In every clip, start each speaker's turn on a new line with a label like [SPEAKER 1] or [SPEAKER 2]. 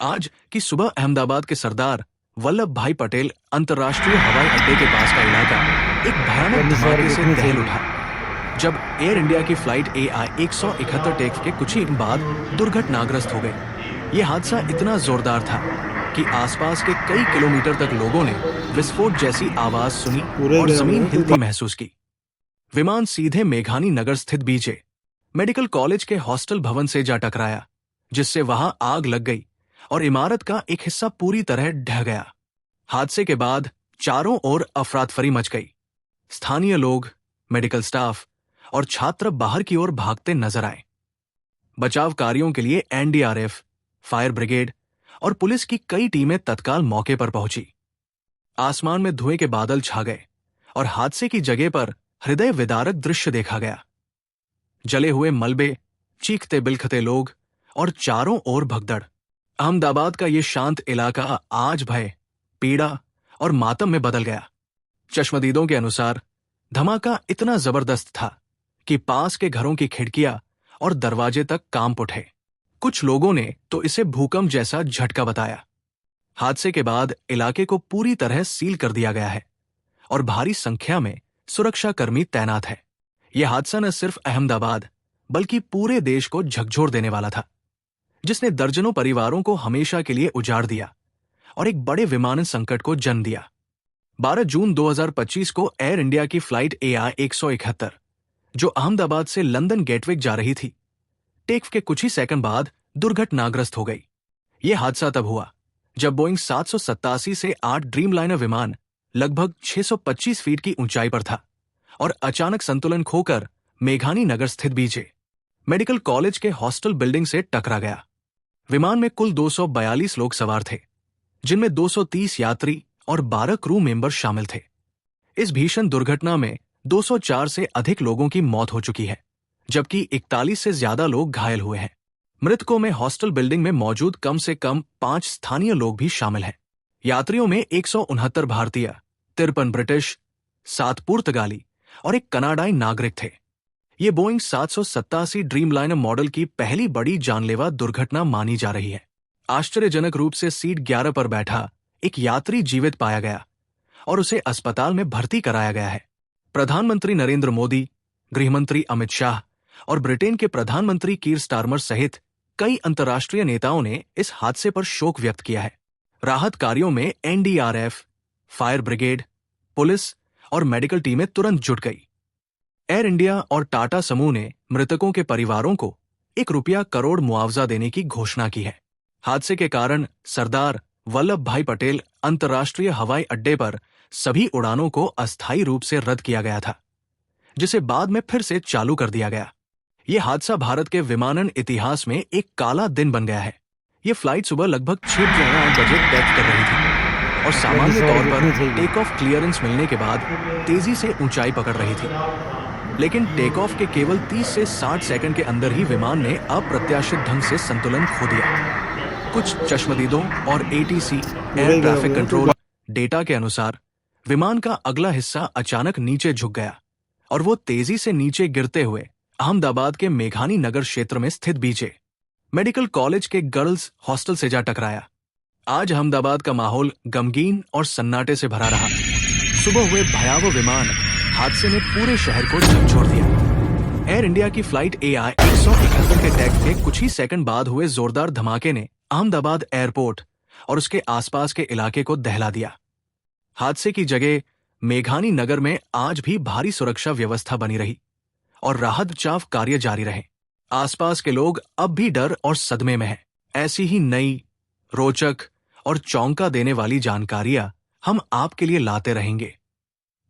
[SPEAKER 1] आज की सुबह अहमदाबाद के सरदार वल्लभ भाई पटेल अंतर्राष्ट्रीय हवाई अड्डे के पास का इलाका एक भयानक धमाके से दहल उठा जब एयर इंडिया की फ्लाइट AI 171 टेक के कुछ ही बाद दुर्घटनाग्रस्त हो गई। यह हादसा इतना जोरदार था कि आसपास के कई किलोमीटर तक लोगों ने विस्फोट जैसी आवाज सुनी और जमीन हिलती महसूस की। विमान सीधे मेघानी नगर स्थित बीजे मेडिकल कॉलेज के हॉस्टल भवन से जा टकराया, जिससे वहां आग लग गई और इमारत का एक हिस्सा पूरी तरह ढह गया। हादसे के बाद चारों ओर अफरातफरी मच गई। स्थानीय लोग, मेडिकल स्टाफ और छात्र बाहर की ओर भागते नजर आए। बचाव कार्यों के लिए NDRF, फायर ब्रिगेड और पुलिस की कई टीमें तत्काल मौके पर पहुंची। आसमान में धुएं के बादल छा गए और हादसे की जगह पर हृदय विदारक दृश्य देखा गया। जले हुए मलबे, चीखते बिलखते लोग और चारों ओर भगदड़। अहमदाबाद का ये शांत इलाका आज भय, पीड़ा और मातम में बदल गया। चश्मदीदों के अनुसार धमाका इतना जबरदस्त था कि पास के घरों की खिड़कियां और दरवाजे तक कांप उठे। कुछ लोगों ने तो इसे भूकंप जैसा झटका बताया। हादसे के बाद इलाके को पूरी तरह सील कर दिया गया है और भारी संख्या में सुरक्षाकर्मी तैनात है। यह हादसा न सिर्फ अहमदाबाद बल्कि पूरे देश को झकझोर देने वाला था, जिसने दर्जनों परिवारों को हमेशा के लिए उजाड़ दिया और एक बड़े विमानन संकट को जन्म दिया। 12 जून 2025 को एयर इंडिया की फ्लाइट AI 171 जो अहमदाबाद से लंदन गेटविक जा रही थी, टेक के कुछ ही सेकंड बाद दुर्घटनाग्रस्त हो गई। यह हादसा तब हुआ जब बोइंग 787 से 8 ड्रीमलाइनर विमान लगभग 625 फीट की ऊंचाई पर था और अचानक संतुलन खोकर मेघानी नगर स्थित बीजे मेडिकल कॉलेज के हॉस्टल बिल्डिंग से टकरा गया। विमान में कुल 242 लोग सवार थे, जिनमें 230 यात्री और 12 क्रू मेंबर शामिल थे। इस भीषण दुर्घटना में 204 से अधिक लोगों की मौत हो चुकी है, जबकि 41 से ज्यादा लोग घायल हुए हैं। मृतकों में हॉस्टल बिल्डिंग में मौजूद कम से कम 5 स्थानीय लोग भी शामिल हैं। यात्रियों में 169 भारतीय, 53 ब्रिटिश, 7 पुर्तगाली और एक कनाडाई नागरिक थे। ये बोइंग 787 ड्रीमलाइनर मॉडल की पहली बड़ी जानलेवा दुर्घटना मानी जा रही है। आश्चर्यजनक रूप से सीट 11 पर बैठा एक यात्री जीवित पाया गया और उसे अस्पताल में भर्ती कराया गया है। प्रधानमंत्री नरेंद्र मोदी, गृहमंत्री अमित शाह और ब्रिटेन के प्रधानमंत्री कीर स्टारमर सहित कई अंतर्राष्ट्रीय नेताओं ने इस हादसे पर शोक व्यक्त किया है। राहत कार्यों में NDRF, फायर ब्रिगेड, पुलिस और मेडिकल टीमें तुरंत जुट गई। एयर इंडिया और टाटा समूह ने मृतकों के परिवारों को ₹1 करोड़ मुआवजा देने की घोषणा की है। हादसे के कारण सरदार वल्लभ भाई पटेल अंतर्राष्ट्रीय हवाई अड्डे पर सभी उड़ानों को अस्थायी रूप से रद्द किया गया था, जिसे बाद में फिर से चालू कर दिया गया। यह हादसा भारत के विमानन इतिहास में एक काला दिन बन गया है। यह फ्लाइट सुबह लगभग 6:08 बजे टैक कर रही थी और सामान्य तौर पर टेक ऑफ क्लियरेंस मिलने के बाद तेजी से ऊंचाई पकड़ रही थी, लेकिन टेक ऑफ के केवल 30 से 60 सेकंड के अंदर ही विमान ने अप्रत्याशित ढंग से संतुलन खो दिया। कुछ चश्मदीदों और ATC air traffic control data के अनुसार विमान का अगला हिस्सा अचानक नीचे झुक गया और वो तेजी से नीचे गिरते हुए अहमदाबाद के मेघानी नगर क्षेत्र में स्थित बीजे मेडिकल कॉलेज के गर्ल्स हॉस्टल से जा टकराया। आज अहमदाबाद का माहौल गमगीन और सन्नाटे से भरा रहा। सुबह हुए भयावह विमान हादसे ने पूरे शहर को झकझोर दिया। एयर इंडिया की फ्लाइट AI 171 के टैक के कुछ ही सेकंड बाद हुए जोरदार धमाके ने अहमदाबाद एयरपोर्ट और उसके आसपास के इलाके को दहला दिया। हादसे की जगह मेघानी नगर में आज भी भारी सुरक्षा व्यवस्था बनी रही और राहत बचाव कार्य जारी रहे। आसपास के लोग अब भी डर और सदमे में हैं। ऐसी ही नई, रोचक और चौंका देने वाली जानकारियां हम आपके लिए लाते रहेंगे।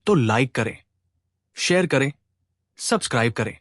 [SPEAKER 1] तो लाइक करें, शेयर करें, सब्सक्राइब करें।